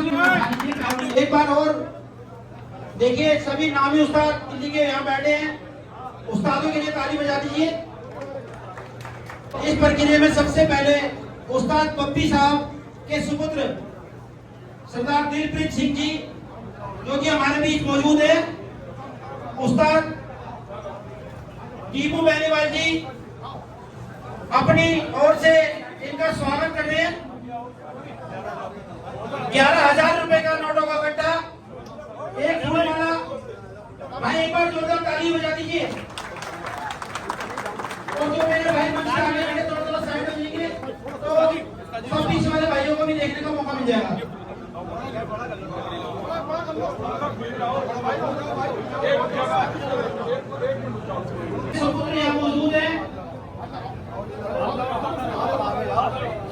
सभी एक बार और देखिए, सभी नामी उस्ताद दिल्ली के यहाँ बैठे हैं, उस्तादों के लिए ताली बजा दीजिए। इस प्रक्रिया में सबसे पहले उस्ताद पप्पी साहब के सुपुत्र सरदार दिलप्रीत सिंह जी, जो कि हमारे बीच मौजूद है, उस्ताद टीपू बेनीवाल जी अपनी ओर से इनका स्वागत कर रहे हैं। 11,000 रुपए का नोटों का गट्टा, एक फूल माला। भाई एक बार जोरदार ताली बजा दीजिए। और जो मेरे भाई मंच से आगे बैठे थोड़ा थोड़ा साइड में जाएंगे तो सब पीछे वाले भाइयों को भी देखने का मौका मिल जाएगा। सुपुत्र यहाँ मौजूद है,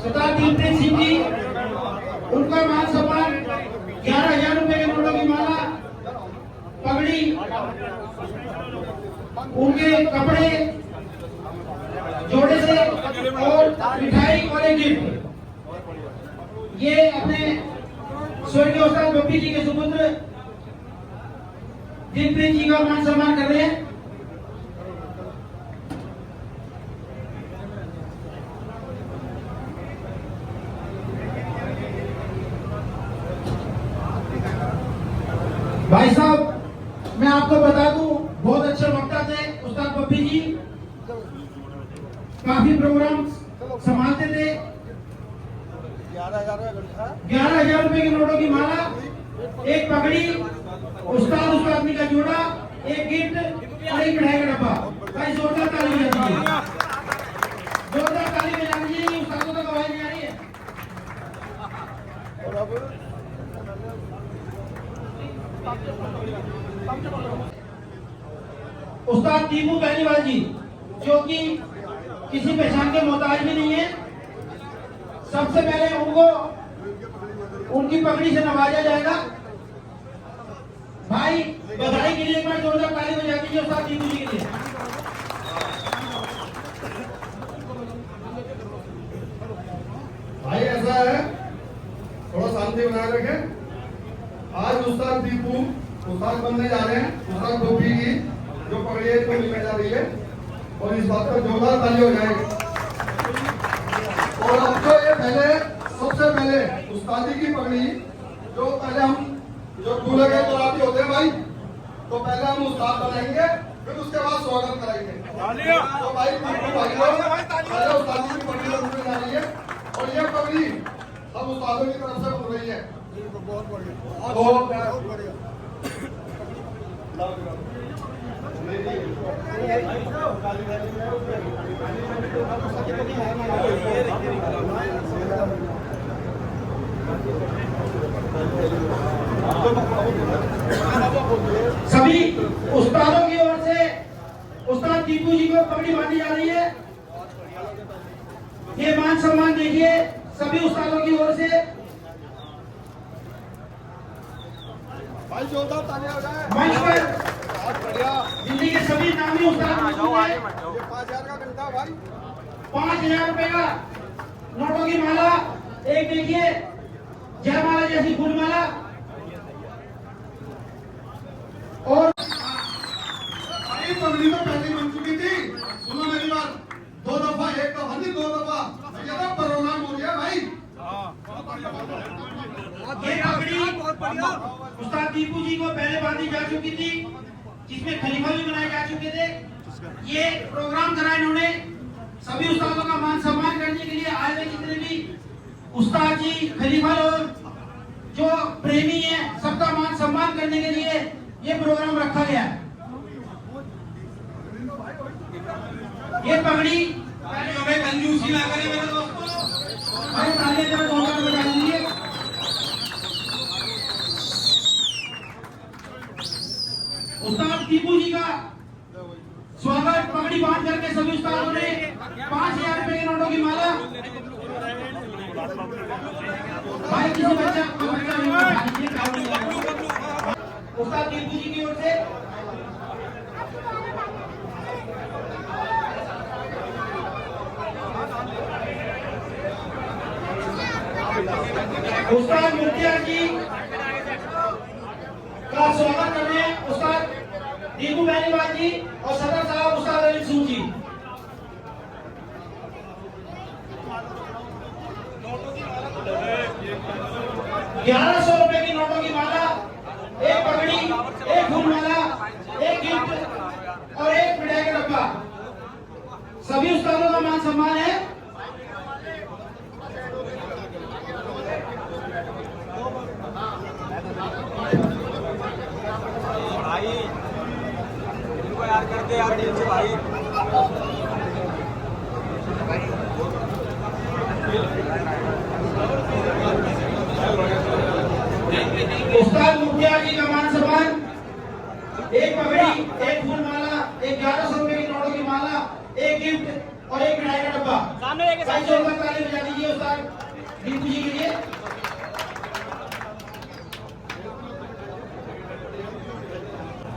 सरदार दिलप्रीत सिंह जी, उनका मान सम्मान 11,000 रुपए के नोटों की माला, पगड़ी, उनके कपड़े जोड़े से और मिठाई और एक गिफ्ट, ये अपने स्वर्गीय उस्ताद पप्पी जी के सुपुत्र दिलप्रीत जी का मान सम्मान कर रहे हैं। भाई साहब, मैं आपको बता दूं, बहुत अच्छे वक्ता थे उस्ताद पप्पी जी, काफी प्रोग्राम संभालते थे। 11,000 रुपए के नोटों की माला, एक पगड़ी, उस्ताद उस्तादनी का जोड़ा, एक गिफ्ट और एक मिठाई का डब्बा। भाई जोरदार ताली बजा दीजिए, जोरदार ताली बजा दीजिए। उस्तादों तक आवाज नहीं आ रही है। उस्ताद टीपू बेनीवाल जी, जो कि किसी पहचान के मोहताज भी नहीं है, सबसे पहले उनको उनकी पगड़ी से नवाजा जाएगा। भाई बधाई के लिए एक बार जोरदार ताली बजा दीजिए उस्ताद टीपू जी के लिए। भाई ऐसा है, थोड़ा शांति बनाए रखें। आज उस्ताद टीपू उस्ताद बनने जा रहे हैं, उस्ताद पप्पी की जो पगड़ी है को मिलने जा रही है, और इस बात पर जोरदार ताली हो जाएगी। और अब तो ये पहले सबसे पहले उस्तादी की पगड़ी, जो पहले हम जो दूल्हे के तरापी होते हैं भाई, तो पहले हम उस्ताद बनाएंगे, फिर उसके बाद स्वागत कराएंगे। तो भाई पहले उस्तादी की पगड़ी बनने जा रही है, और ये पगड़ी सब उस्तादों की तरफ से बन रही है। सभी उस्तादों की ओर से उस्ताद टीपू जी को पगड़ी बांधी जा रही है। ये मान सम्मान देखिए सभी उस्तादों की ओर से। भाई जोरदार तालियां हो जाए। मंच पर दिल्ली के सभी नामी उस्ताद मौजूद हैं। 5,000 का घंटा भाई, 5,000 रुपए का नोटों की माला, एक देखिए जयमाला जैसी फूलमाला, और पगड़ी तो पहले बन चुकी थी। सुनो मेरी बात, 2 दफा, एक दफा नहीं 2 दफा प्रोग्राम हो गया भाई। ये पगड़ी उस्ताद टीपू जी को पहले बांधी जा चुकी थी, जिसमें खलीफा भी बनाए जा चुके थे। ये प्रोग्राम करा इन्होंने सभी उस्तादों का मान सम्मान करने के लिए आए हुए जितने भी उस्ताद जी, खलीफा और जो प्रेमी है, सबका मान सम्मान करने के लिए ये प्रोग्राम रखा गया है। ये पगड़ी कंजूसी ना करें मेरे दोस्तों, भाई तालियां जरा जोरदार बजा दीजिए। उस्ताद टीपू जी का स्वागत पगड़ी बांध करके सभी उस्तादों ने 5,000 रुपए के नोटों की माला। भाई किसी बच्चा उस्ताद टीपू जी की ओर से उस्ताद मुफ्तिया जी का स्वागत करने उस्ताद दीपू बेनीवाल जी और सदर साहब उस्ताद अली सूद जी। ₹1100 की नोटों की माला, एक पगड़ी, एक फूल माला, एक गिफ्ट और एक मिठाई का डब्बा। सभी उस्तादों का मान सम्मान है। भाई इनको यार कर दे यार दिल से भाई। उस्ताद मुखिया जी का मान सम्मान, एक पगड़ी, एक फूल माला, एक ₹1100 की नोटों की माला, एक गिफ्ट और एक मिठाई का डब्बा। सामने लेके ताली बजा दीजिए उस्ताद दीपू जी के लिए।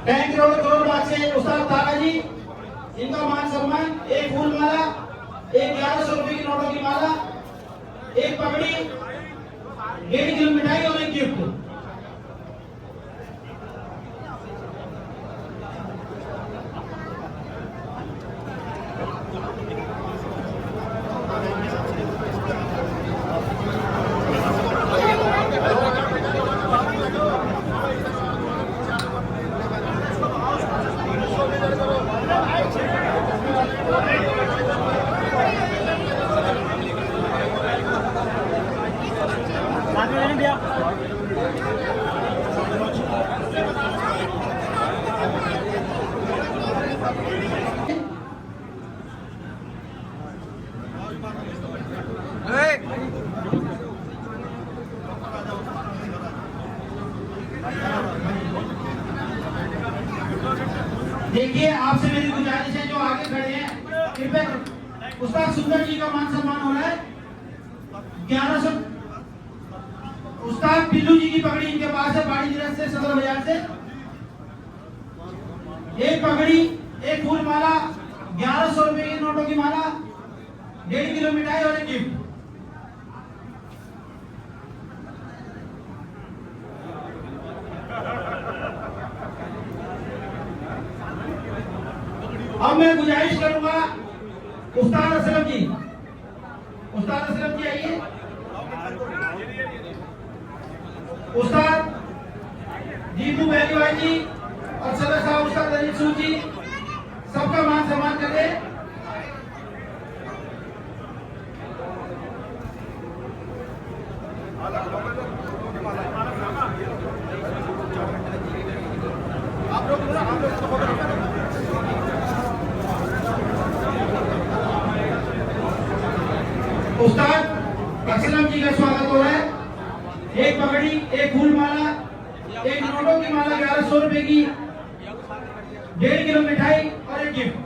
बैंक करोड़ बाग से उस्ताद तारा जी, इनका मान सम्मान, एक फूल माला, एक ₹1100 की नोटों की माला, एक पगड़ी, 1.5 किलो मिठाई और एक गिफ्ट। देखिए, आपसे मेरी गुजारिश है जो आगे खड़े हैं, कृपया उस्ताद सुंदर जी का मान सम्मान हो रहा है। 1100 उस्ताद पिल्लू जी की पगड़ी इनके पास है, बाड़ी दिरस से, सदर बाजार से। एक पगड़ी, एक फूल माला, ₹1100 की नोटों की माला, 1.5 किलो मिठाई और एक गिफ्ट। अब मैं गुजारिश करूंगा उस्ताद असलम जी, आइए। उस्ताद दीपू बेनीवाल जी और सदर साहब उस्ताद अली सूद जी, सबका मान सम्मान करें। उस्ताद असलम जी का स्वागत हो रहा है। एक पगड़ी, एक फूल माला, एक नोटों की माला ₹1100 की, 1.5 किलो मिठाई और एक गिफ्ट।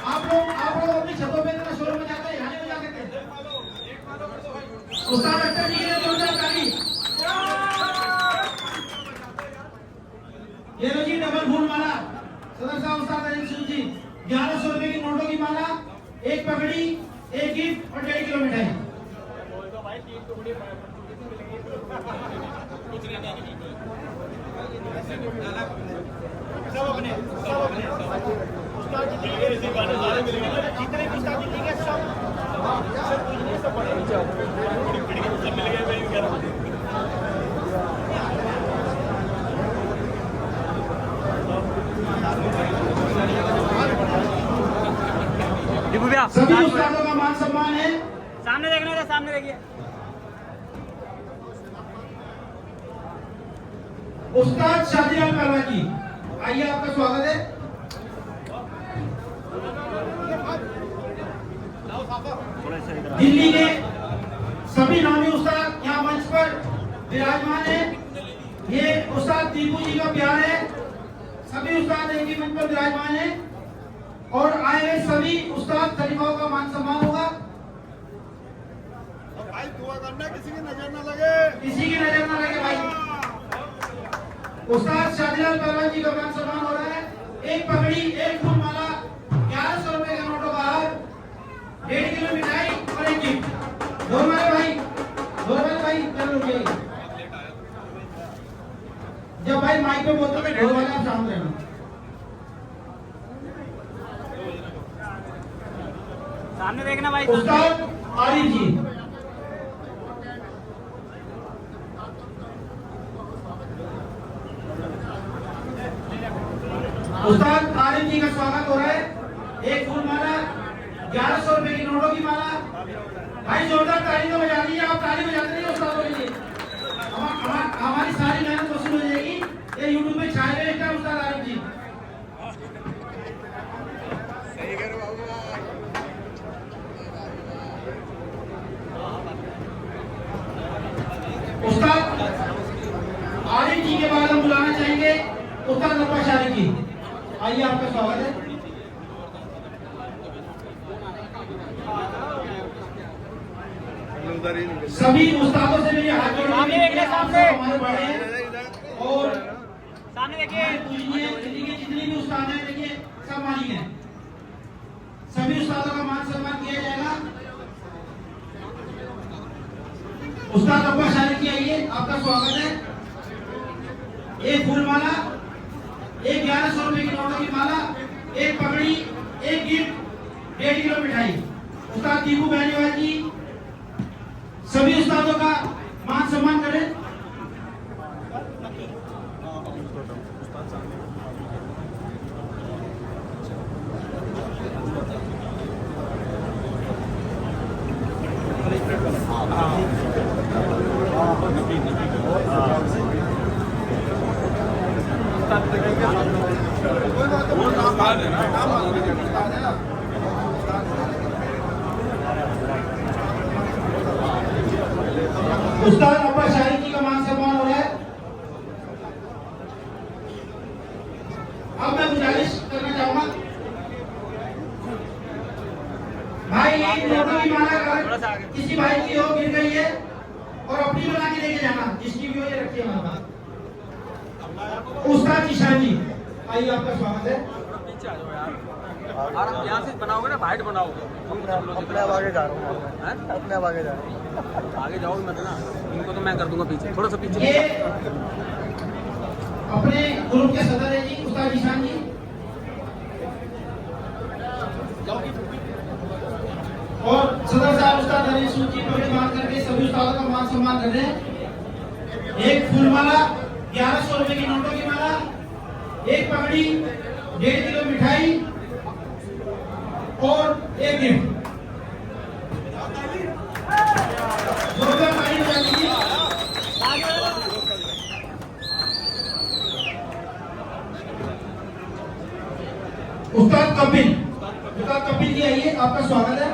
आप लोग अपनी छतों पे इतना शोर मचाते हैं, यहाँ नहीं मचा सकते। उस्ताद अख्तर जी के लिए जोरदार ताली। ये लो जी डबल फूल माला, सदर साहब उस्ताद अली सूद जी, ₹1100 की नोटों की माला, एक पगड़ी, एक गिफ्ट और 1.5 किलो मिठाई। सभी उस्तादों का मान सम्मान है। सामने देखना है, सामने देखिए। उस्ताद शादीलाल पहलवान जी, आइए, आपका स्वागत है। दिल्ली के सभी नामी उस्ताद यहाँ मंच पर विराजमान है। ये उस्ताद दीपू जी का प्यार है। सभी उस्ताद एक ही मंच पर विराजमान है और आए हुए सभी उस्ताद खलीफाओं का मान सम्मान होगा। भाई दुआ करना किसी की नजर न लगे, किसी की नजर न लगे भाई। उस्ताद शादीलाल पहलवान जी का मान सम्मान हो रहा है। एक पगड़ी, एक फूल माला, 1100 रुपए का नोट बाहर, 1.5 किलो मिठाई और एक गिफ्ट। ढोल वाले भाई चल रुकिए। जब भाई माइक पे बोलते हैं ढोल वाले आप शांत रहना। सामने देखना भाई। उस्ताद आरिफ जी, उस्ताद आरिफ जी का स्वागत हो रहा है। एक फूल माला, 1100 रुपए की नोटों की माला। भाई जोरदार ताली तो बजा दीजिए। आप ताली बजाते रहिए उस्तादों के लिए। हमारी सारी मेहनत वसूल हो जाएगी। ये यूट्यूब में छाए हुए हैं उस्ताद आरिफ जी। उस्ताद आरिफ जी के बाद हम बुलाना चाहेंगे उस्ताद अब्बास शारिक जी। आइए, आपका स्वागत है। सभी उस्तादों से मेरी हाथ जोड़ने सामने देखिए, सामने। हमारे बड़े हैं और सामने देखिए। जितने भी उस्ताद हैं देखिए सब मालिक हैं। सभी उस्तादों का मान सम्मान किया जाएगा। उस्ताद अब्बास शारिक जी आइए, आपका स्वागत है। एक फूल माला, एक 1100 रुपए की नोटों की माला, एक पगड़ी, एक गिफ्ट, 1.5 किलो मिठाई। उस्ताद दीपू बहनीवाल जी, सभी उस्तादों का मान सम्मान करें। उस्ताद अब्बास शारिक जी का मान सम्मान हो रहा है। अब मैं गुजारिश करना चाहूंगा भाई, एक नोटों की माला अगर किसी भाई की हो गिर गई है और अपनी बना के लेके जाना, जिसकी भी हो ये रखिए हमारे पास। उस्ताद ईशान जी आइए, आपका स्वागत है। पीछे आ जाओ यार। और यहाँ से बनाओगे ना, वाइट बनाओगे। अपने अब आगे जा रहा हूँ मैं। अपने अब आगे जा रहा हूँ। आगे जाओगे मत ना, इनको तो मैं कर दूंगा पीछे, थोड़ा सा पीछे। ये अपने ग्रुप के सदर है जी, उस्ताद ईशान जी। और सदर साहब उस्ताद नरेश जी पगड़ी बांध करके सभी उस्तादों का मान सम्मान कर रहे हैं। एक फूल माला, 1100 रुपए की नोटों की माला, एक पगड़ी, 1.5 किलो मिठाई और एक गिफ्ट। जोरदार ताली बजा दीजिए। उस्ताद कपिल जी आइए, आपका स्वागत है।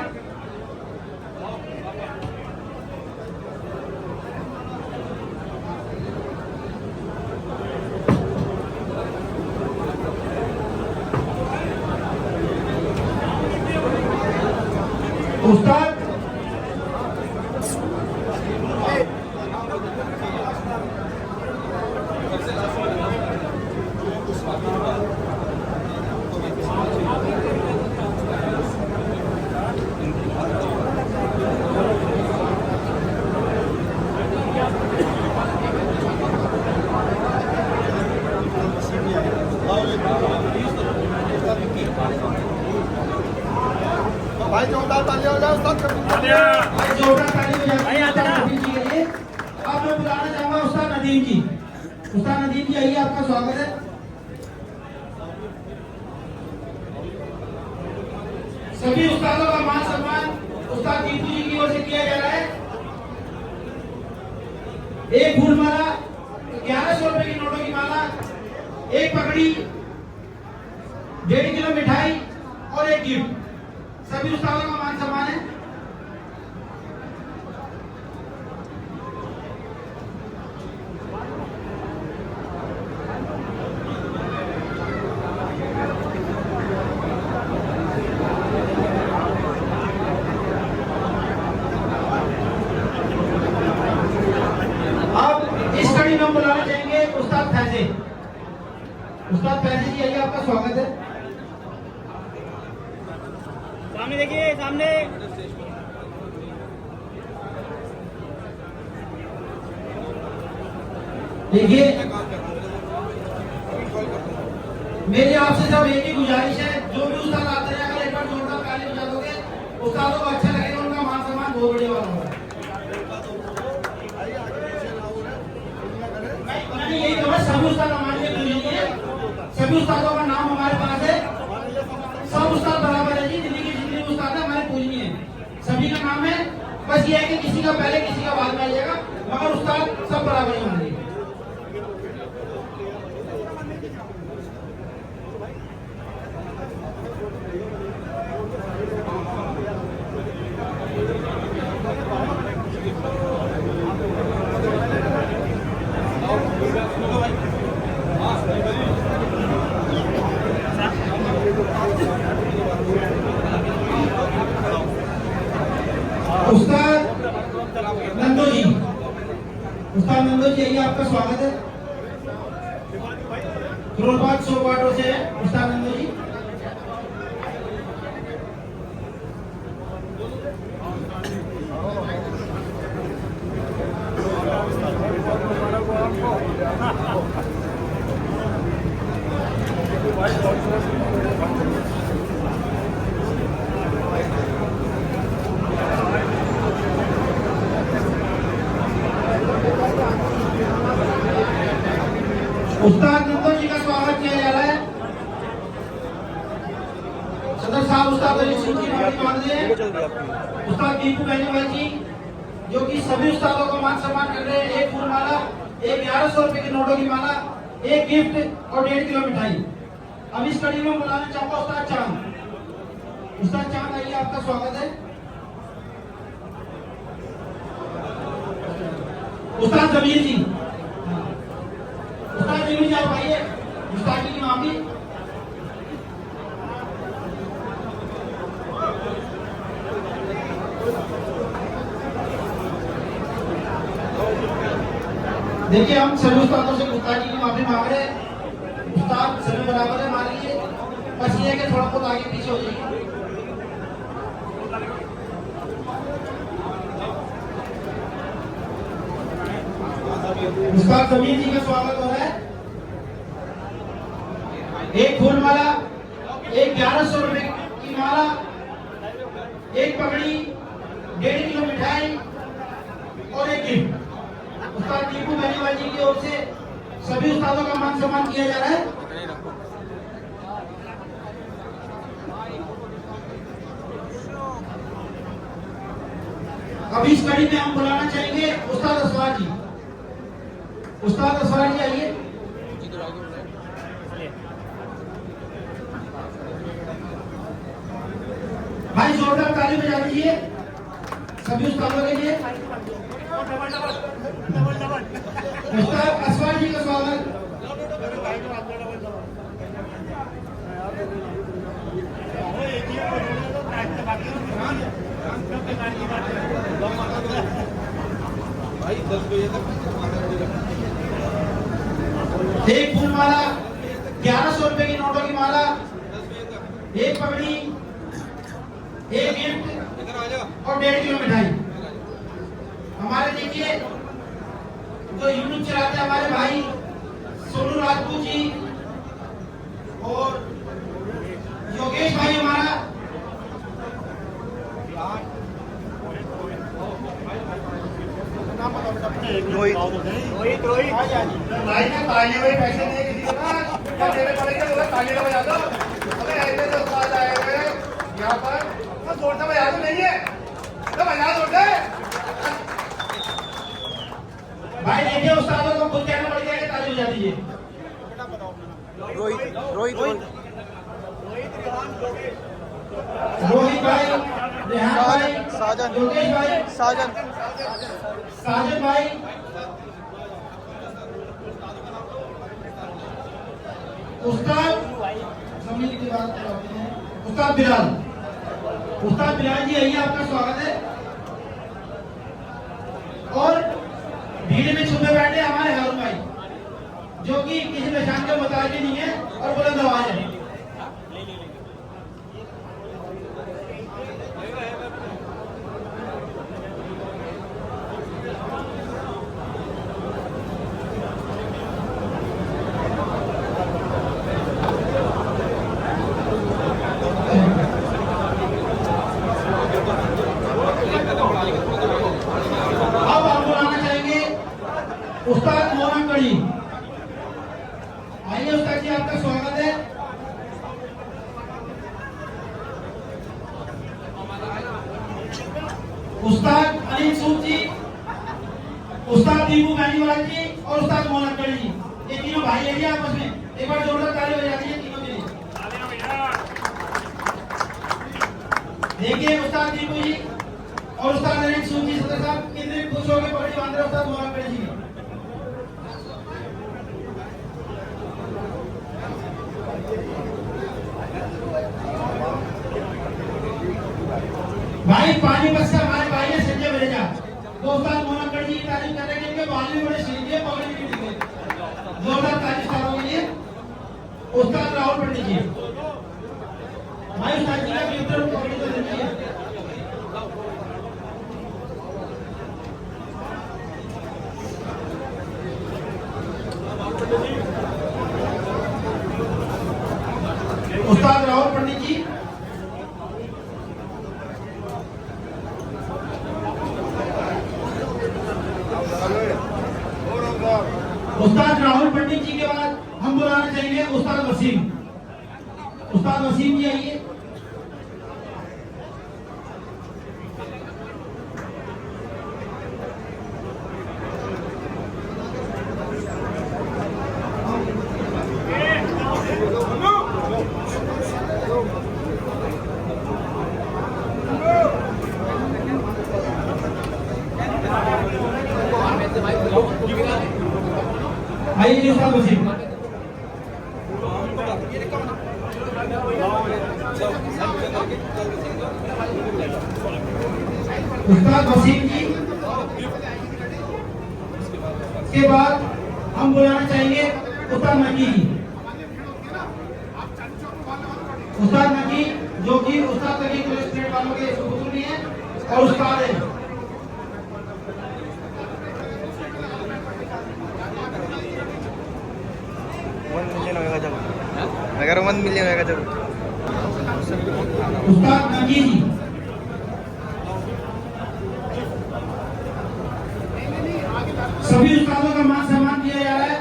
उस्ताद भाई जोरदार तालियां हो जाए उस्ताद भाई जोरदार ताली बजा कपिल जी के लिए। अब मैं बुलाना चाहूंगा उस्ताद नदीम जी। उस्ताद नदीम जी आइए, आपका स्वागत है। सभी उस्तादों का मान सम्मान उस्ताद दीपू जी की ओर से किया जा रहा है। एक फूल माला, 1100 रुपए की नोटों की माला, एक पगड़ी, 1.5 किलो मिठाई और एक गिफ्ट। सभी उस्तादों का मान सम्मान है। अब इस कड़ी में बुलाना चाहेंगे उस्ताद फैजे। सामने देखिए, सामने। देखिए, मेरी आपसे सब एक ही गुजारिश है, जो भी उस्ताद आते हैं अगर एक बार जोरदार ताली बजा दोगे, उस्तादों को अच्छा लगेगा, उनका मान सम्मान बहुत बढ़िया वाला होगा। मैंने यही कहा, सभी उस्ताद हमारे लिए पूजनीय है, सभी उस्तादों का नाम हमारे पास है, सब उस्ताद बराबर है जी, दिल्ली के जितने भी उस्ताद है हमारे पूजनीय है, सभी का नाम है। बस ये है कि किसी का पहले किसी का बाद में आ जाएगा, मगर उस्ताद सब बराबर ही हमारे लिए। उस्ताद नंदो जी, उस्ताद नंदो जी, आइए, आपका स्वागत है। फिरोजबाद सोपाटो से है उस्ताद नंदो जी। उस्ताद नंदो जी का स्वागत किया जा रहा है। सदर साहब उस्ताद अली सिंह जी माफी मांग रहे हैं। उस्ताद दीपू बेनीवाल जी, जो कि सभी उस्तादों का मान सम्मान कर रहे हैं। एक फूलमाला, एक 1100 रुपए के नोटों की माला, एक गिफ्ट और 1.5 किलो मिठाई। अब इस कड़ी में बुलाना चाहूंगा उस्ताद चांद। उस्ताद चांद, आइए, आपका स्वागत है। उस्ताद जमीर जी, उस्ताद जमीर जी आप आइए, उस्ताद जी की माफी। देखिए, हम सभी उस्तादों से उस्ताद जी की माफी मांग रहे हैं। उस्ताद सभी बराबर है हमारे लिए, बस ये है कि थोड़ा बहुत आगे पीछे हो जाइए। उस्ताद जमीर जी का स्वागत हो रहा है। एक फूलमाला, एक 1100 रुपए की माला, एक पगड़ी, 1.5 किलो मिठाई और एक गिफ्ट। उस्ताद दीपू बेनीवाल जी की ओर से सभी उस्तादों का मान सम्मान किया जा रहा है। अब इस कड़ी में हम बुलाना चाहेंगे उस्ताद असवार जी। उस्ताद असवार जी, आइए। भाई जोरदार ताली बजा दीजिए सभी उस्तादों के लिए। उस्ताद असवार जी का स्वागत। भाई 10 बजे तक एक फूलमाला, 1100 रुपए की नोटों की माला, एक पगड़ी, एक गिफ्ट और 1.5 किलो मिठाई। हमारे देखिए, जो यूट्यूब चलाते हैं हमारे भाई सोनू राजपूत जी और योगेश भाई हमारा, रोहित भाई ने तालियों में पैसे दिए किसी को ना, क्या देने पड़ेंगे तो तालियों में बजा दो। अबे ऐसे तो उस्ताद आए हुए यहाँ पर, तो जोर से बजा दो, नहीं है तो बजा दो जोर से। भाई देखिए, उस्तादों को खुद कहना पड़ गया कि ताली बजा दीजिए। रोहित रोहित रोहित रोहित भाई, रेहान भाई, साजन योगेश भाई, साजन साजिद भाई, उस्ताद जमीर की बात करते हैं। उस्ताद बिलाल, उस्ताद बिलाल जी, आइए, आपका स्वागत है। और भीड़ में छुपे बैठे हमारे हारून भाई, जो कि किसी पहचान के मुताबिक नहीं है और बुलंद आवाज है। उस्ताद अनिल सूद जी, उस्ताद दीपू बैनीवाल जी और उस्ताद मोहन अकबर जी, ये तीनों भाई है ये आपस में। एक बार जोरदार ताली हो जाती है तीनों के लिए। देखिए उस्ताद दीपू जी और उस्ताद अनिल सूद जी सदर साहब कितने खुश हो गए पगड़ी बांध रहे उस्ताद मोहन अकबर जी। भाई पानीपत से हमारे भाई है संजय बरेजा, तो उस्ताद मोहन अकबर जी की तारीफ कर रहे हैं, इनके बाल भी बड़े सीधी है, पगड़ी भी ठीक है। जोरदार तारीफ स्टारों के लिए। उस्ताद राहुल पंडित जी, भाई उस्ताद जी का गिफ्ट पगड़ी तो देती है। उस्ताद राहुल पंडित जी, उस्ताद राहुल पंडित जी के बाद हम बुलाना चाहेंगे उस्ताद वसीम। उस्ताद वसीम जी आइए। आइए उस्ताद वसीम। उस्ताद वसीम जी के बाद हम बुलाना चाहेंगे उस्ताद नकी जी। उस्ताद नकी जो कि उस्ताद नकी स्टेट वालों के सुपुत्र भी हैं और उस्ताद है। अगर 1 मिलियन होगा जब उस्ताद नकी जी, सभी उस्तादों का मान सम्मान किया जा रहा है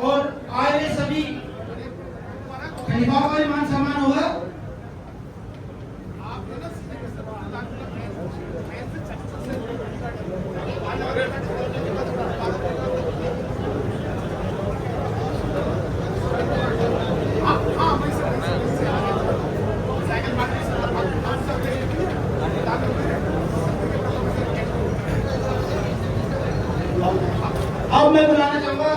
और आए हुए सभी खलीफाओं का भी मान सम्मान होगा। अब मैं बुलाना चाहूंगा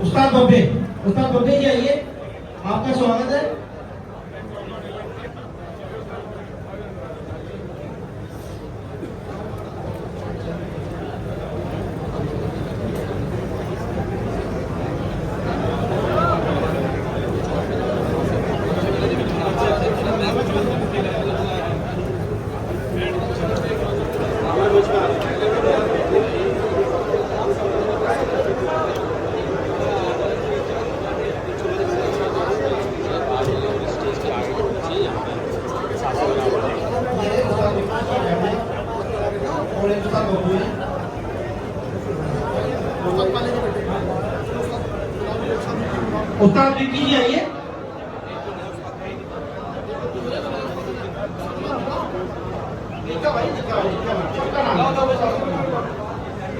उस्ताद बब्बे। उस्ताद बब्बे जी आइए, आपका स्वागत है। उस्ताद विक्की जी आइए।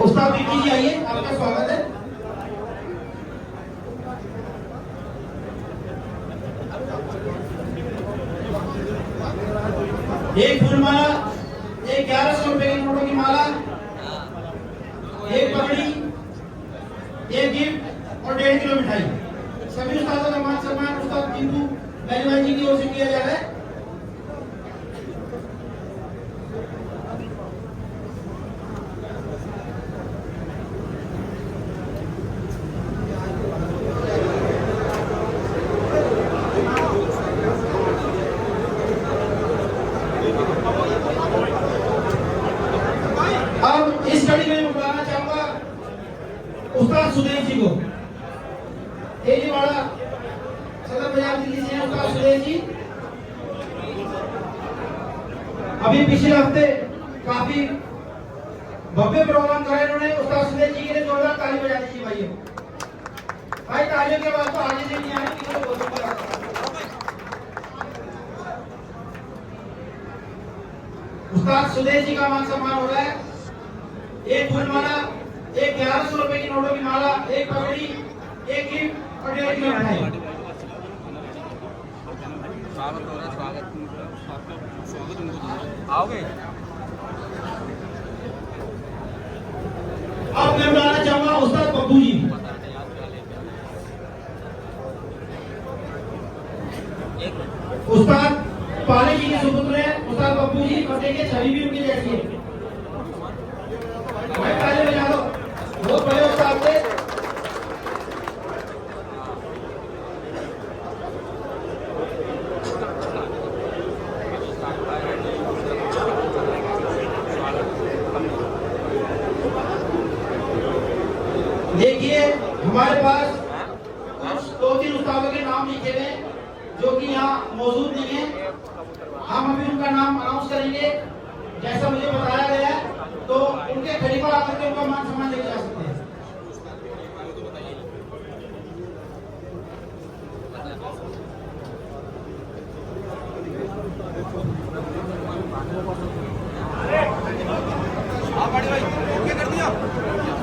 उस्ताद विक्की जी आइए, आपका स्वागत है। एक फूलमाला, एक 1100 रुपए की नोटों की माला, एक पगड़ी, एक गिफ्ट और 1.5 किलो मिठाई। सभी उस्तादों का मान सम्मान उस्ताद दीपू बैनीवाल जी की ओर से किया जा रहा है। अब इस कड़ी में बुलाना चाहूंगा उस्ताद सुदेश जी को। वाला सदर बाजार दिल्ली से उस्ताद सुदेश जी। अभी पिछले हफ्ते काफी भव्य प्रोग्राम कराए इन्होंने। उस्ताद सुदेश जी के लिए जोरदार ताली बजा दीजिए भाइयों। भाई तालियों के बाद तो आगे से नहीं आए, किसी को बोल सकता है। उस्ताद सुदेश जी का मान सम्मान हो रहा है। एक फूलमाला, एक 1100 रुपए की नोटों की माला, एक पगड़ी, एक गिफ्ट और 1.5 किलो मिठाई। स्वागत हो रहा है, स्वागत उनको आओगे। अब मैं बुलाना चाहूंगा उस्ताद पप्पू जी। उस्ताद पाले जी के सुपुत्र है उस्ताद पप्पू जी, और देखिए छवि भी उनकी जैसी है। भाई ताली बजा दो, बहुत बड़े उस्ताद थे। देखिए हमारे पास कुछ 2-3 उस्तादों के नाम लिखे हुए जो कि यहाँ मौजूद नहीं है। हम अभी उनका नाम अनाउंस करेंगे जैसा मुझे बताया गया है, तो उनके खलीफा आकर के उनका मान सम्मान लेके जा सकते हैं।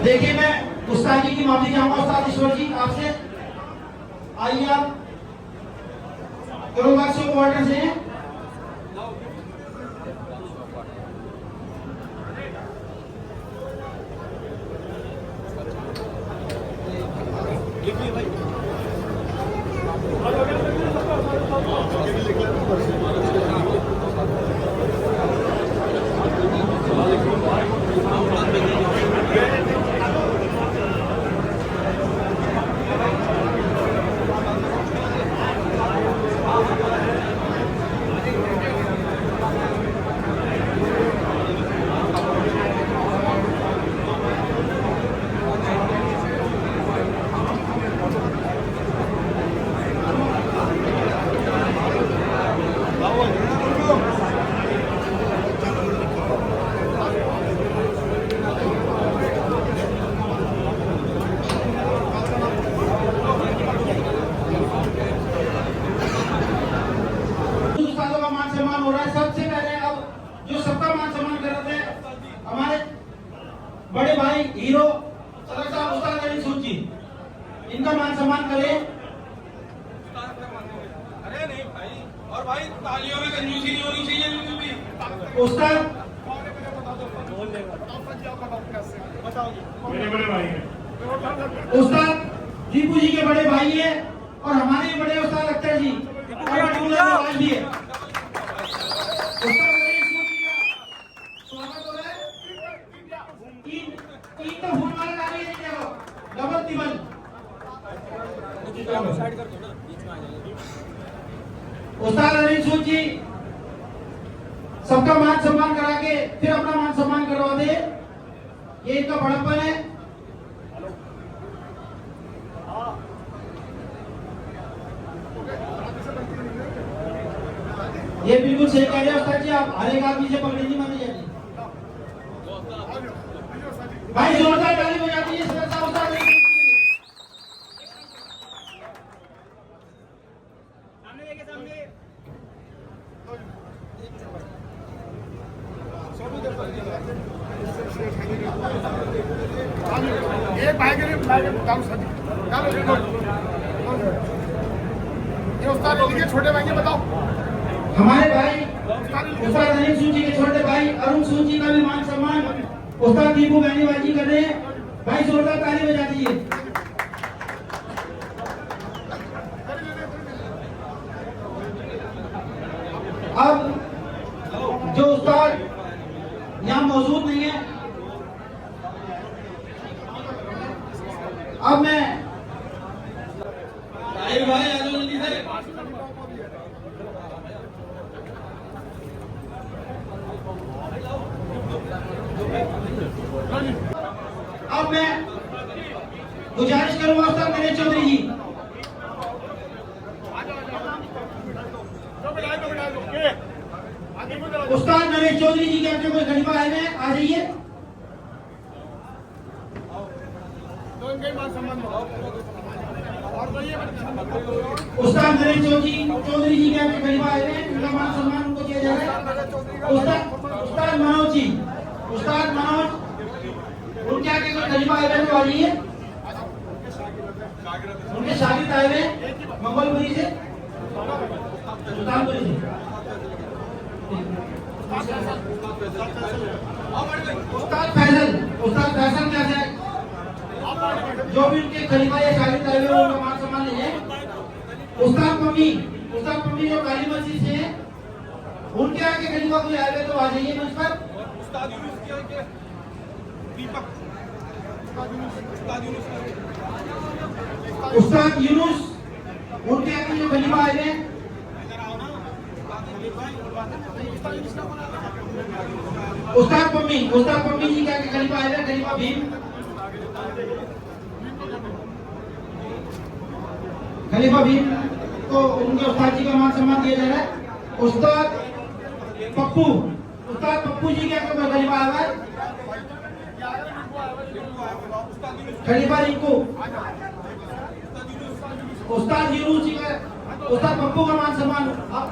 देखिए मैं उस्ताद जी की माफी चाहूंगा। उस्ताद ईश्वर जी आपसे आइए, आप करोबाग से क्वार्टर से हैं। उस्तादों का मान सम्मान हो रहा है। सबसे पहले अब जो सबका मान सम्मान कर रहे थे हमारे बड़े भाई हीरो सदर साहब उस्ताद अली सूद जी, इनका मान सम्मान करें। अरे नहीं भाई, और भाई तालियों में कंजूसी नहीं होनी चाहिए बिल्कुल भी। उस्ताद मेरे बड़े भाई हैं। उस्ताद दीपू जी के बड़े भाई है और हमारे बड़े उस्ताद अख्तर जी और आज भी है। उस्ताद अली सूद जी का स्वागत हो रहा है। तीन तो फूल माला डाली है, देखो डबल टिबल। उस्ताद अली सूद जी सबका मान सम्मान करा के फिर अपना मान सम्मान करवा दे, ये इनका बड़प्पन है। ये बिल्कुल सही कह रहे हैं उस्ताद जी, आप हर एक आदमी से पकड़ी नहीं मानी जाती। भाई जोरदार ताली बजा दीजिए सदर साहब उस्ताद अली सूद जी के लिए। सामने देखिए, सामने। एक भाई के लिए ये उस्ताद अली के छोटे भाई के बताओ। हमारे भाई उस्ताद अली सूद जी के छोटे भाई अरुण सूद जी का भी मान सम्मान उस्ताद दीपू बेनीवाल कर रहे हैं। भाई जोरदार ताली बजा दीजिए। अब जो उस्ताद यहाँ मौजूद नहीं है, अब मैं भाई आ जाओ जल्दी से। अब मैं गुजारिश करूंगा उस्ताद नरेश चौधरी जी। उस्ताद नरेश चौधरी जी के अपने कोई खलीफा आए हैं, आ जाइए। उस्ताद नरेश चौधरी जी के अपने खलीफा आए हैं, उनका मान सम्मान उनको किया जा रहा है। उस्ताद उस्ताद मनोज जी, उस्ताद मनोज, उनके आगे कोई खलीफा आए हुए तो आ जाइए। उनके शागिर्द आए हुए मंगोलपुरी से, सुल्तानपुरी से। उस्ताद फैसल कैसे है? जो भी उनके खलीफा या शागिर्द आए हुए उनका मान सम्मान लीजिए। उस्ताद पम्मी जो काली मस्जिद से है, उनके आगे खलीफा कोई आए हुए तो आ जाइए मंच पर। उस्ताद यूनुस, उनके आगे जो खलीफा आए हुए। उस्ताद पम्मी जी के आगे खलीफा आए हुए, खलीफा भीम। खलीफा भीम को उनके उस्ताद जी का मान सम्मान दिया जा रहा है। उस्ताद पप्पू जी के आगे खलीफा आया है, खलीफा रिंकू। उस्ताद यूनुस जी का, उस्ताद पप्पू का मान सम्मान आप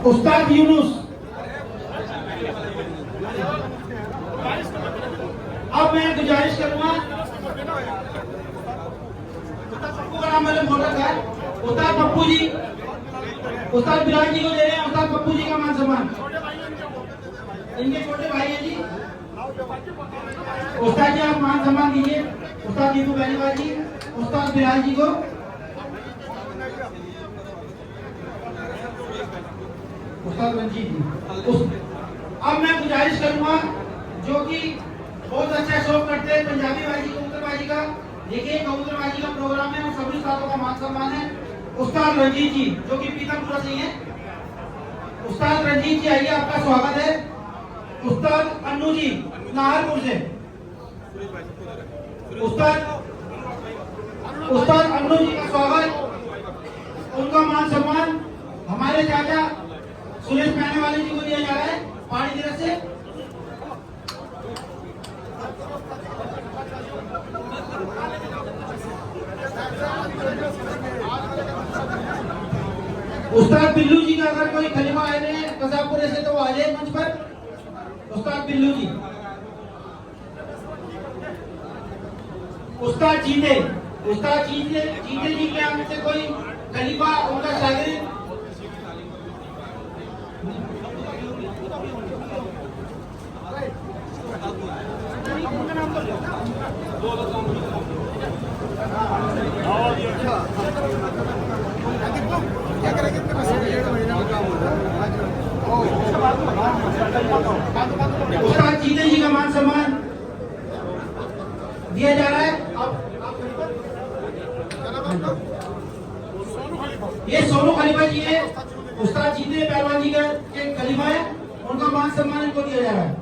उस्ताद यूनुस। अब मैं गुजारिश करूंगा, पप्पू का नाम मैंने बोल रखा है, उस्ताद पप्पू जी, उस्ताद बिलाल जी को दे रहे हैं उस्ताद पप्पू जी का मान सम्मान। इनके छोटे भाई हैं जी। उस्ताद जी आप मान सम्मान दीजिए उस्ताद दीपू बेनीवाल जी, उस्ताद बिलाल जी को। उस्ताद रंजीत जी। अब मैं गुजारिश करूंगा, जो कि बहुत अच्छा शो करते हैं पंजाबी बाजी कबूतरबाजी का, देखिए कबूतरबाजी का प्रोग्राम है और सभी उस्तादों का मान सम्मान है। उस्ताद रंजीत जी जो कि पीतमपुरा से हैं, उस्ताद रंजीत जी आइए, आपका स्वागत है। उस्ताद अन्नू जी नाहरपुर से, उस्ताद अन्नू जी का स्वागत, उनका मान सम्मान हमारे चाचा सुरेश पहने वाले जी को दिया जा रहा है पहाड़ी जिले से। उस्ताद बिल्लू जी का अगर कोई खलीफा आए हैं कसाबपुरे से तो आ जाए मंच पर। उस्ताद बिल्लू जी। उस्ताद जीते जी के आगे से कोई खलीफा उनका शागिर्द। उस्ताद जीते जी का मान सम्मान दिया जा रहा है। ये सोनू खलीफा जी है, उस्ताद जीते पहलवान जी के खलीफा है, उनका मान सम्मान इनको दिया जा रहा है।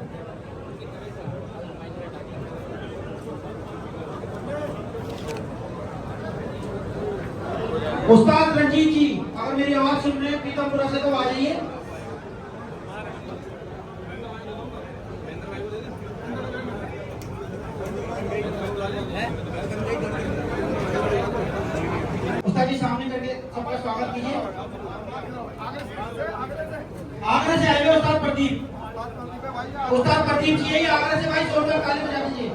उस्ताद रंजीत जी अगर मेरी आवाज सुन रहे हैं पीतमपुरा से तो आ जाइए। उस्ताद जी सामने करके सबका स्वागत कीजिए। आगरा से आए हुए उस्ताद प्रदीप जी है, आगरा से भाई जोरदार ताली बजा दीजिए।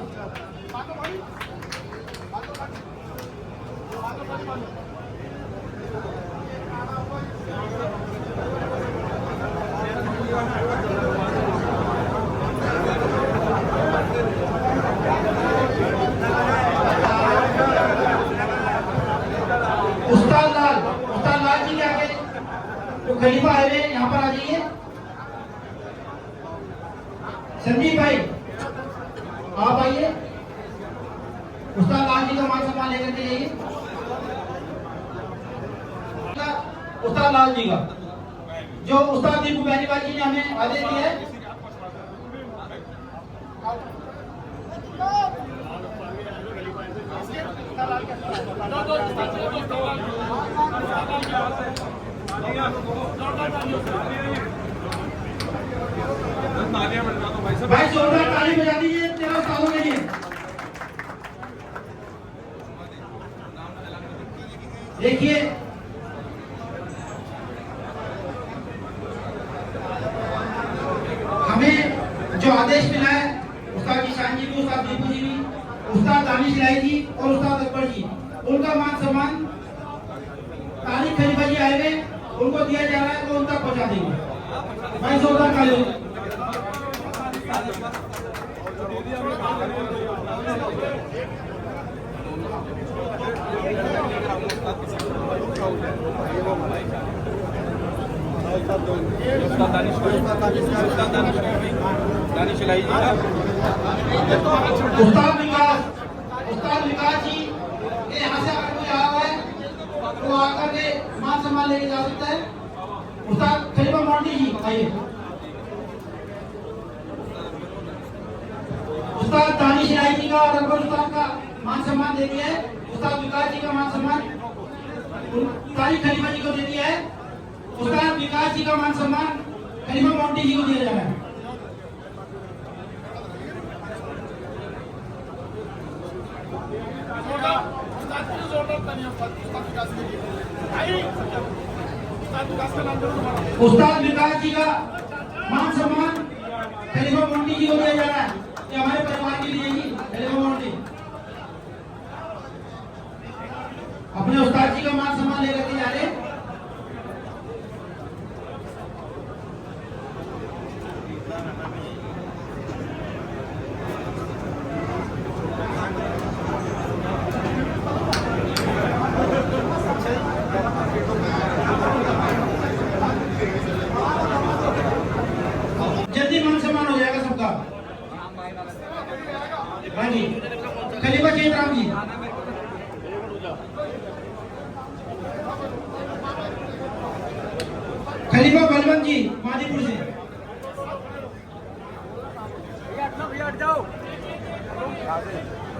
उस्ताद लाल जी के आगे जो खलीफा आए हुए यहाँ पर आ जाइए। संदीप भाई आप आइए, उस्ताद लाल जी का मान सम्मान लेकर के जाइए। उस्ताद लाल जी का जो उस्ताद दीपू बेनीवाल जी ने हमें आदेश दिया है। भाई जोरदार ताली बजा दीजिए तेरे उस्तादों के लिए। देखिए हमें जो आदेश मिला है उस्ताद ईशान जी भी, उस्ताद दीपू जी भी, उस्ताद दानिश इलाही जी और उस्ताद अकबर जी, उनका मान सम्मान तारिक खलीफा जी आए हुए उनको दिया जा रहा है, तो उन तक पहुंचा देंगे। भाई जोरदार ताली। दानिश इलाही जी उस्ताद विकास जी ये यहाँ से अगर कोई आया हुआ है तो आकर के मान सम्मान लेके जा सकता है। उस्ताद खलीफा मोंटी जी आइए। उस्ताद दानिश इलाही जी का और अकबर उस्ताद का मान सम्मान दे दिया है। उस्ताद विकास जी का मान सम्मान तारिक खलीफा जी को दे दिया है। उस्ताद विकास जी का मान सम्मान खलीफा मोंटी जी को दिया जा रहा है। उस्ताद विकास जी का मान सम्मान खलीफा मोंटी जी को दिया जा रहा है। ये हमारे परिवार के लिए ही खलीफा मोंटी अपने उस्ताद जी का मान सम्मान लेकर के जा रहे हैं। जल्दी मान सम्मान हो जाएगा सबका। हाँ जी, खलीफा चेतराम जी, खलीफा बलवंत जी मादीपुर से,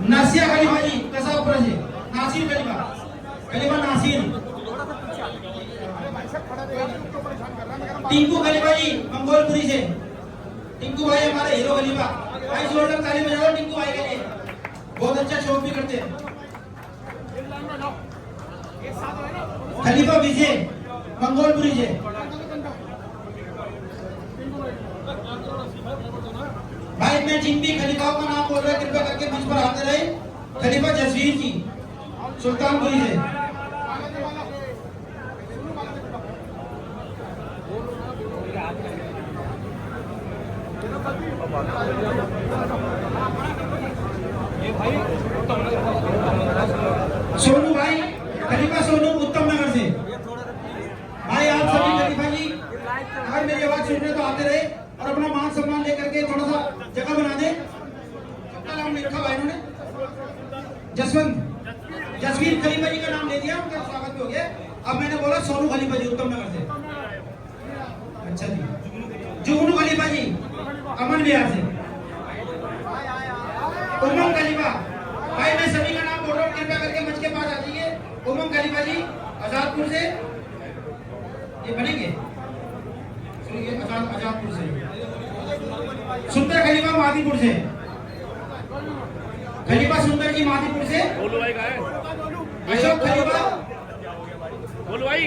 नासिया खलीफा जी कसापुर से, नासिर खलीफा, खलीफा नासिर, टिंकू खलीफा जी मंगोलपुरी से, टिंकू भाई हमारे हीरो खलीफा, भाई जोरदार ताली बजाओ टिंकू भाई के लिए, बहुत अच्छा शो भी करते हैं। खलीफा विजय मंगोलपुरी से, भाई मैं जिन भी खलीफाओं का नाम बोल रहा कृपया करके मुझ पर आते रहे। खलीफा जसवीर जी सुल्तानपुरी से, सोनू भाई खलीफा सोनू उत्तम नगर से। भाई आप सभी खलीफा जी अगर मेरी आवाज सुन रहे तो आते रहे और अपना मान सम्मान लेकर के थोड़ा सा जगह बना दे। सबका नाम लिखा भाई इन्होंने, जसवीर खलीफा जी का नाम ले दिया, उनका स्वागत भी हो गया। अब मैंने बोला सोनू खलीफा जी उत्तम नगर से। अच्छा जी, जुगनू खलीफा जी अमन बिहार से, उमंग खलीफा, भाई मैं सभी का नाम बोल रहा हूँ कृपया करके मंच के पास आ जाइए। उमंग खलीफा जी आजादपुर से, ये बनेंगे आजादपुर से। सुंदर खलीफा मादीपुर से, खलीफा सुंदर जी मादीपुर से। अशोक खलीफा बोलो भाई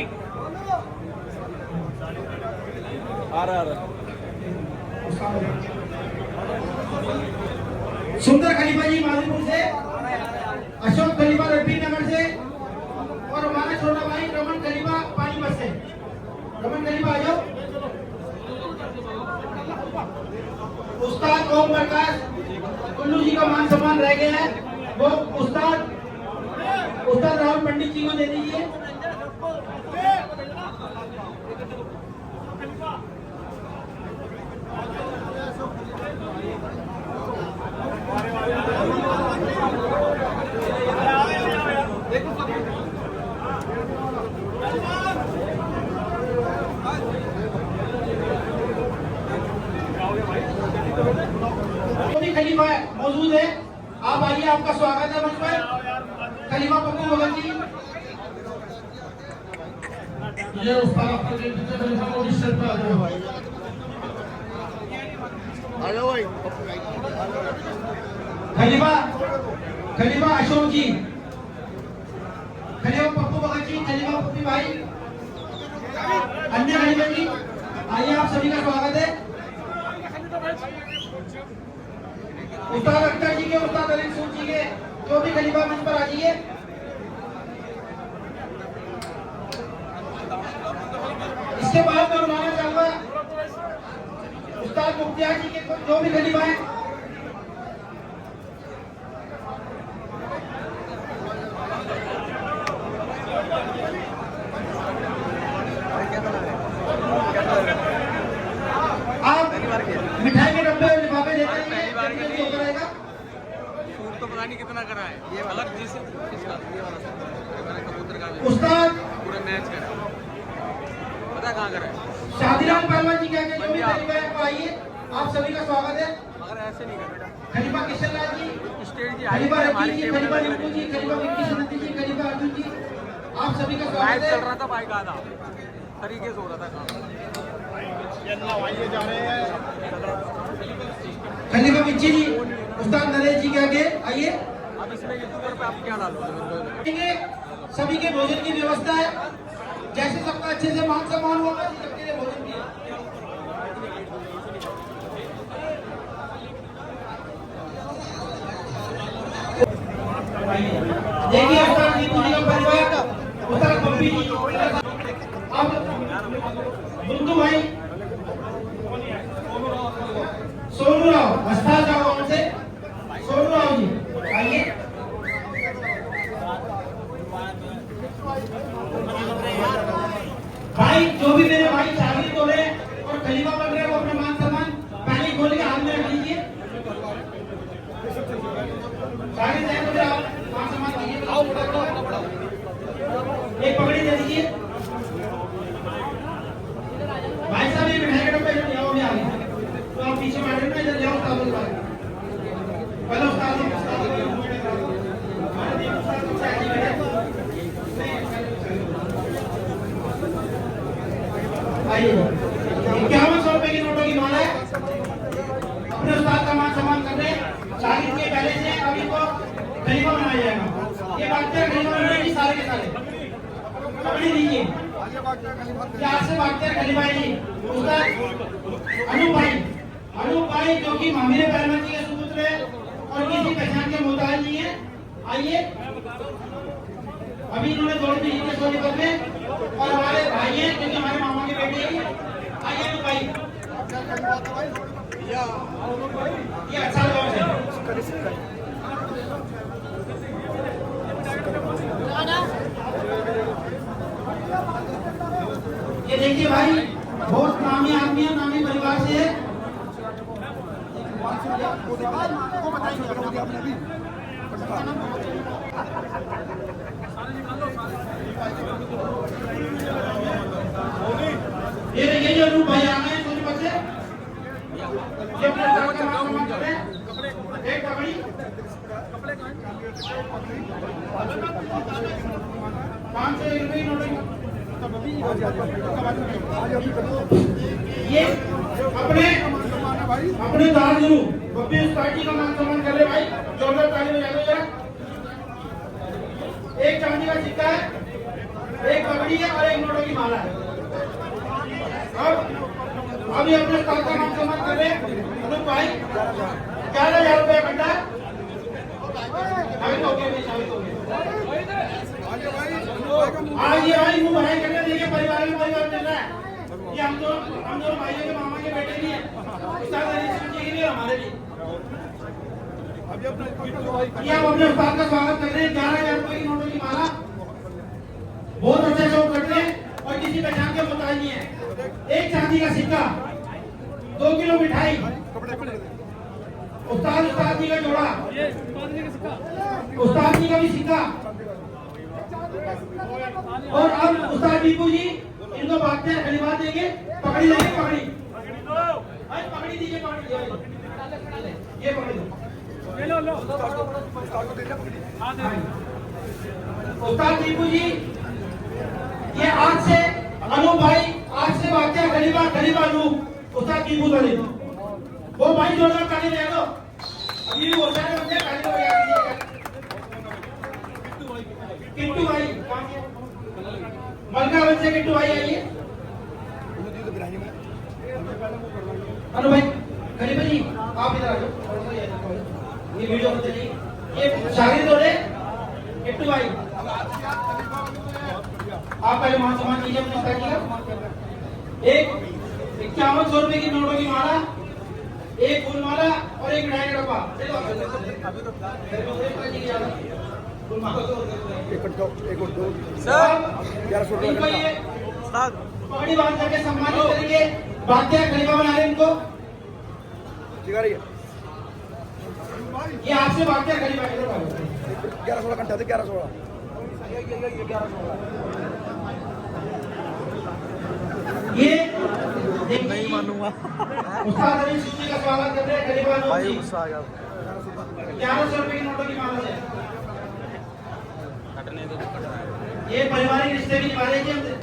आ रहा सुंदर खलीफा जी मादीपुर से, अशोक खलीफा रफी नगर से और हमारा छोटा भाई रमन खलीफा पानीपत से। रमन खलीफा आ जाओ। उस्ताद ओम प्रकाश कुल्लू जी का मान सम्मान रह गया है, वो उस्ताद राहुल पंडित जी को दे दीजिए। खलीफा मौजूद है, आप आइए, आपका स्वागत है मंच पर। खलीफा पप्पू भगत जी, ये खलीफा अशोक जी, खलीफा पप्पू भगत जी, खलीफा पप्पी भाई, अन्य खलीफा जी, आइए आप सभी का स्वागत है। उस्ताद अख्तर जी के, उस्ताद अली सूद जी के, जो भी खलीफा मंच पर आ जाइए। इसके बाद मैं बुलाना चाहूंगा उस्ताद मुख्तियार जी के, जो भी खलीफा है। आप मिठाई के डब्बे और लिफाफे देते हैं, ये होता रहेगा। सूट तो पता नहीं कितना करा है ये वाला जिससे इसका ये वाला मैंने कबूतर का भी उस्ताद पूरा मैच करा पता कहाँ करा है शादीराम पहलवान जी क्या जो भी खलीफा है वो आइए, आप सभी का स्वागत है। मगर ऐसे नहीं कर बेटा खलीफा किशन लाल जी, स्टेट की खलीफा हाइट रफीक जी, खलीफा निप्पू जी, खलीफा विक्की सनती जी, खलीफा अर्जुन जी, आप सभी का स्वागत लाइव है। चल रहा था बाइक आधा तरीके से हो रहा था काम खलीफा विक्की जी, उस्ताद नरेश जी के आगे आइए। अब इसमें यूट्यूबर पे आप क्या डालोगे सभी के भोजन की व्यवस्था है, जैसे सबका अच्छे से मान सम्मान होगा सबके लिए भोजन भी है। देखिए उस्ताद नीतू जी का परिवार, उस्ताद पप्पी जी, अब बुंदू भाई, सोनू राव, अस्ताल जाओ उनसे, सोनू राव जी आइए। भाई जो भी मेरे भाई शादी हो रहे और खलीफा बन रहे हैं वो अपना मान सम्मान पहले खोल के हाथ में रख लीजिए। शादी तय हो जाए, आप मान सम्मान दीजिए। एक पगड़ी दे दीजिए भाई साहब, ये मिठाई के डब्बे इधर ले आओ, भी आ गए तो आप पीछे बैठे ना, इधर ले आओ उस्ताद के पास। पहले उस्ताद आइए। 5100 रुपए की नोटों की माला है, अपने उस्ताद का मान सम्मान कर रहे हैं। शादी के पहले से अभी को खलीफा बनाया जाएगा। ये भागते हैं खलीफा बनेगी सारे के सारे, पकड़ी दीजिए। चार से भागते हैं खलीफा जी, उस्ताद अनूप भाई जो कि मामीर पहलवान जी के सुपुत्र है और किसी पहचान के मोहताज नहीं है। आइए, अभी इन्होंने दौड़ दी है सोनीपत में और हमारे भाई हैं क्योंकि हमारे मामा के बेटे हैं। आइए तो भाई, ये अच्छा दौर है। ये देखिए भाई, बहुत नामी आदमी है, नामी परिवार से है। ये देखिए जो रूप भाई आ गए सोनीपत से, ये अपने साथ का मान सम्मान कर रहे हैं। एक पगड़ी 500 रुपये नोट, ये अपने दारू बब्बी पार्टी का मान सम्मान कर रहे भाई, जोरदार ताली बजा दो जरा। एक चांदी का सिक्का है, एक पगड़ी है और एक नोटों की माला है। अब अभी अपने स्टाफ का मान सम्मान कर रहे अनूप भाई, 11,000 रुपये घंटा। आइए भाई, मुंह भाई करके देखिए, परिवार में परिवार चल रहा है। ये हम दोनों भाइयों के मामा के बेटे भी हैं, उस्ताद अली सूद जी के लिए, हमारे लिए। ये हम अपने उस्ताद का स्वागत कर रहे हैं। 11,000 रुपये की नोटों की माला, बहुत अच्छा शौक करते हैं और किसी पहचान के मोहताज नहीं है। एक चांदी का सिक्का, 2 किलो मिठाई, उस्ताद जी का जोड़ा, उस्ताद जी का भी सिक्का। और अब उस्ताद दीपू जी इनको भागते हैं खलीफा देंगे, पकड़ी लेंगे, पकड़ी दीजिए, पकड़ी ये पकड़ी दो। उस्ताद दीपू जी, ये आज से अनूप भाई, आज से भागते हैं खलीफा अनूप, उस्ताद दीपू वाले वो भाई जोरदार ताली दे दो। अभी भी बोल रहे हैं, ताली बजा दीजिए। किट्टू भाई मलकागंज से किट्टू भाई आइए। अनु भाई खलीफा जी आप इधर आ जाओ, ये वीडियो में चलिए। ये शागिर्द हो रहे किट्टू भाई, आप पहले मान सम्मान कीजिए अपने पिताजी का। एक 5100 रुपए की नोटों की माला, एक फूल माला और एक मिठाई का डब्बा। इनको ये पगड़ी बांध करके सम्मानित करेंगे, बाकिया खलीफा बना रहे इनको। ये आपसे बाकिया खलीफा किधर भाग 11-16 घंटा थे 11-16 ये नहीं मानूंगा उस्ताद अली सूची का स्वागत कर रहे हैं खलीफा नूर भाई जी। गुस्सा आ गया 1100 रुपए की नोटों की माला से ये पारिवारिक रिश्ते भी निभा रहे हैं हमसे।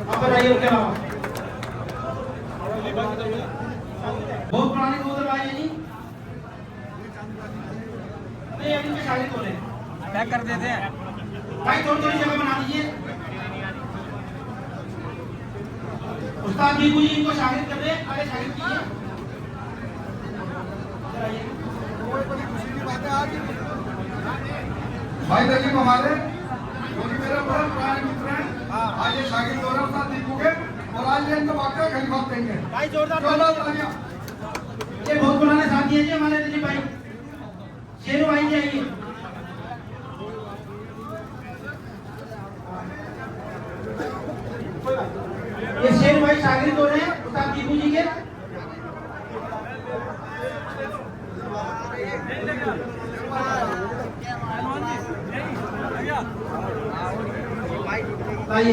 आप बताइए क्या नाम है? बहुत पुराने कबूतर भाई हैं जी। नहीं अभी इनके शादी हो रहे हैं, पैक कर देते हैं। भाई थोड़ी थोड़ी जगह बना दीजिए। उस्ताद दीपू जी इनको शागिर्द कर रहे हैं, आगे शागिर्द कीजिए। भाई तकलीफ हमारे क्योंकि मेरे बड़ा पुराने मित्र हैं। आज ये शागिर्द हो रहे हैं उस्ताद दीपू के, और आज ये इनको वाकई खलीफा देंगे। भाई जोरदार तालियां। ये बहुत पुराने साथी हैं जी हमारे दिलीप भाई। शेरू भाई जी आइए। ये शेरू भाई शागिर्द हो रहे हैं उस्ताद दीपू जी के। आइए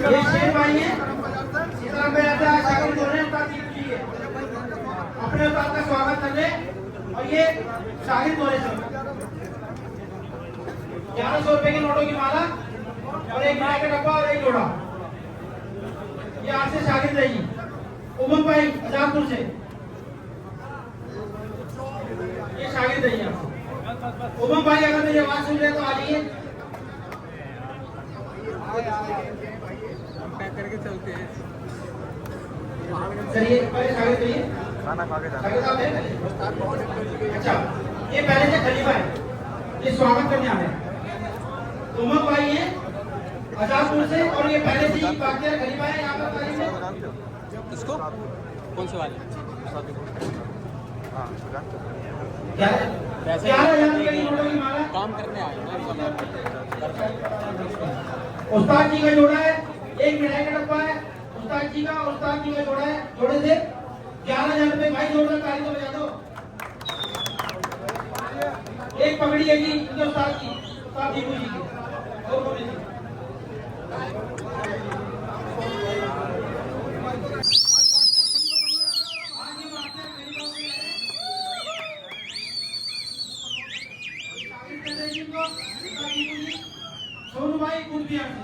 ये शेर भाई है, सीताराम भाई आता है शागिर्द हो रहे हैं उस्ताद दीपू जी के। अपने उस्ताद का स्वागत कर रहे हैं और ये शागिर्द हो रहे हैं सब। 1100 रुपए की नोटों की माला और एक मिठाई का डब्बा और एक जोड़ा। ये आपसे शागिर्द है जी उमंग भाई आजादपुर से, ये शागिर्द है आपसे। उमंग भाई अगर मेरी आवाज सुन रहे हैं तो आ जाइए। पैक करके चलते हैं। चलिए पहले शागिर्द करिए। खाना खा के जाना शागिर्द साहब हैं? अच्छा ये पहले से खलीफा है, ये स्वागत करने आ रहे हैं। उमंग भाई हैं आजादपुर से और ये पहले से ही बाकिया खलीफा है यहाँ पर तारीफ में। जानते हो इसको कौन से वाले? हाँ उसको जानते हो 11,000 रुपए की नोटों की माला काम करने आए हैं। उस्ताद जी का जोड़ा है, एक मिठाई का डब्बा है उस्ताद जी का, उस्ताद जी का जोड़ा है, जोड़े से 11,000 रुपए। भाई जोड़कर ताली तो बजा दो। एक पगड़ी है जी इनके उस्ताद की, उस्ताद दीपू जी की। दो पगड़ी थी। सोनू भाई कुलबिहार से।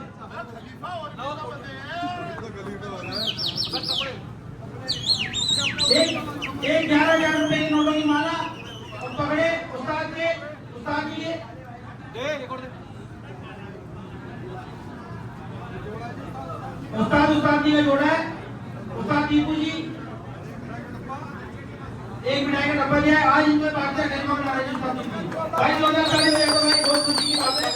एक 11,000 रुपए की नोटों की माला और पकड़े उस्ताद के, उस्ताद जी के। उस्ताद जी का जोड़ा है, उस्ताद दीपू जी एक मिठाई का डब्बा दिया है। आज इनके बादशाह खलीफा बना रहे हैं उस्ताद दीपू जी। भाई 2000 ताली बजा दो भाई, बहुत खुशी की बात है।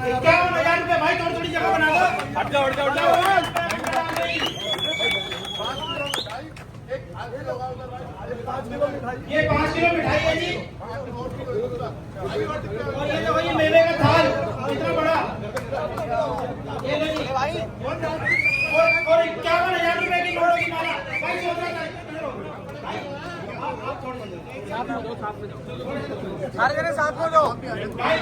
इक्यावन हजार रुपए भाई, थोड़ी थोड़ी जगह बना दो। हट जाओ हट जाओ हट जाओ। ये 5 किलो मिठाई है जी, और ये देखो ये मेवे का थाल इतना बड़ा, ये लो जी भाई। और 51,000 रुपए की नोटों की माला भाई। सारे जने साथ हो जाओ भाई